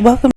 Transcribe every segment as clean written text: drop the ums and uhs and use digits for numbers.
Welcome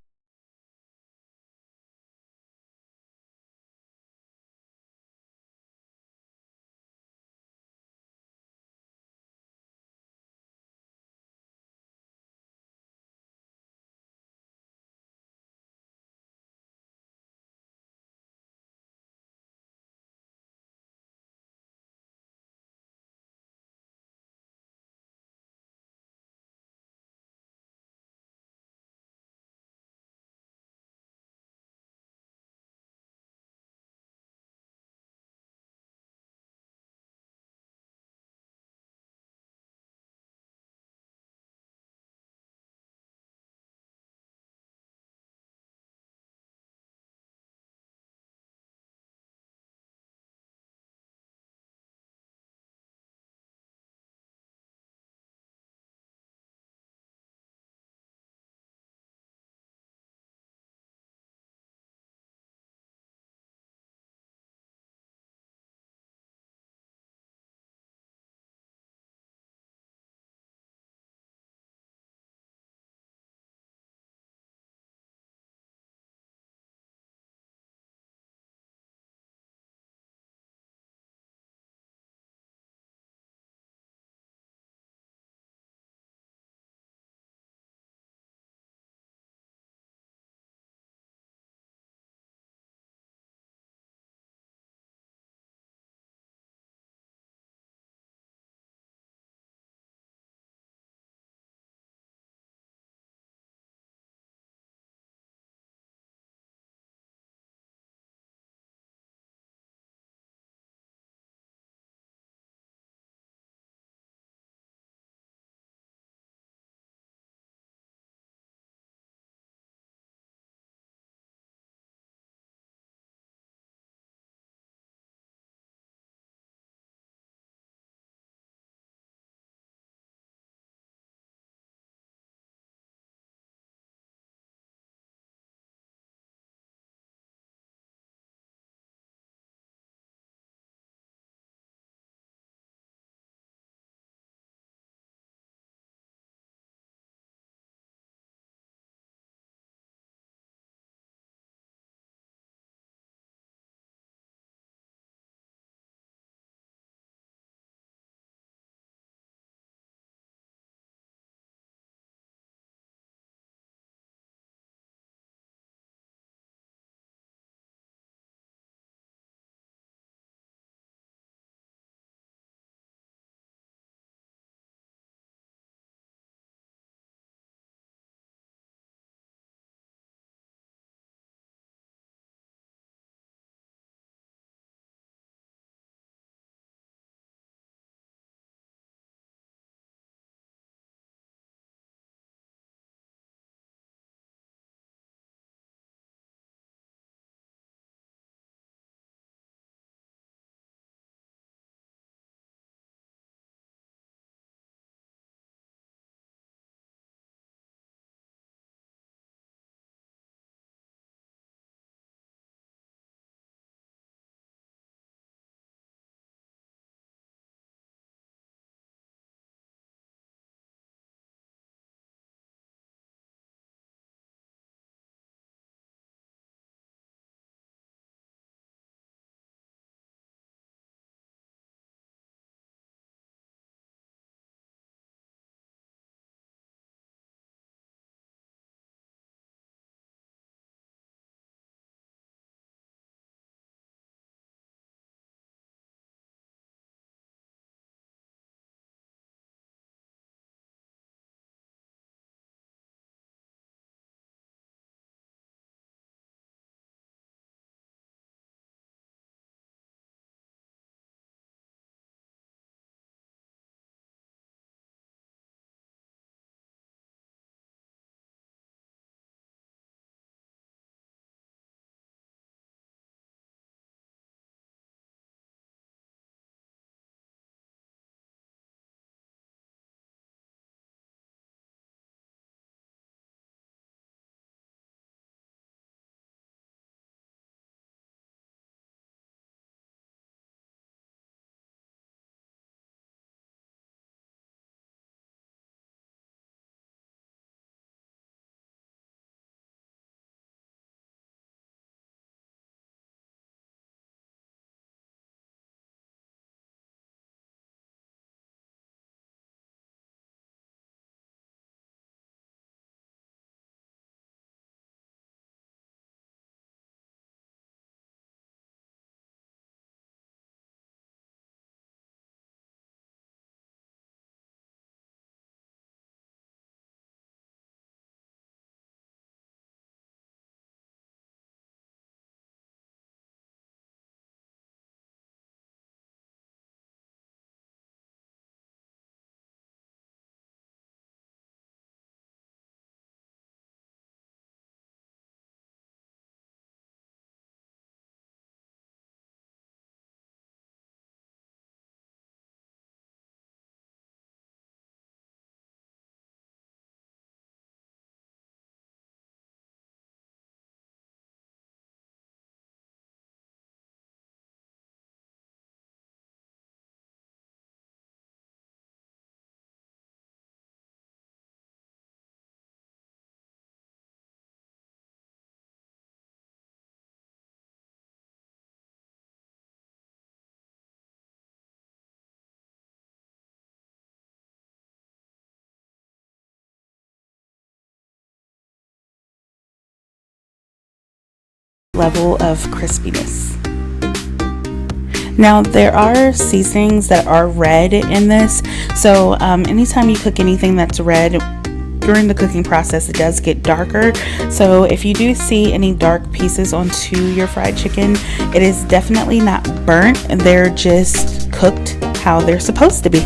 level of crispiness. Now there are seasonings that are red in this, so anytime you cook anything that's red during the cooking process, it does get darker. So if you do see any dark pieces onto your fried chicken, it is definitely not burnt, and they're just cooked how they're supposed to be.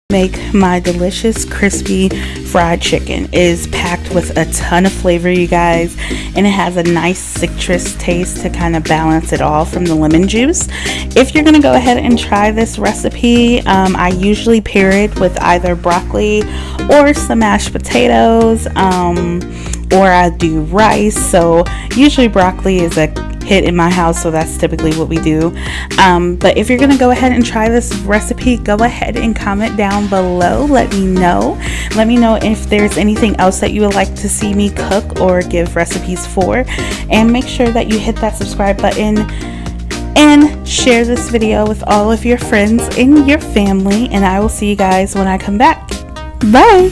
Make my delicious crispy fried chicken. It is packed with a ton of flavor, you guys, and it has a nice citrus taste to kind of balance it all from the lemon juice. If you're gonna go ahead and try this recipe, I usually pair it with either broccoli or some mashed potatoes, or I do rice. So usually broccoli is a hit in my house, so that's typically what we do. But if you're gonna go ahead and try this recipe, go ahead and comment down below. Let me know if there's anything else that you would like to see me cook or give recipes for, and make sure that you hit that subscribe button and share this video with all of your friends and your family, and I will see you guys when I come back. Bye.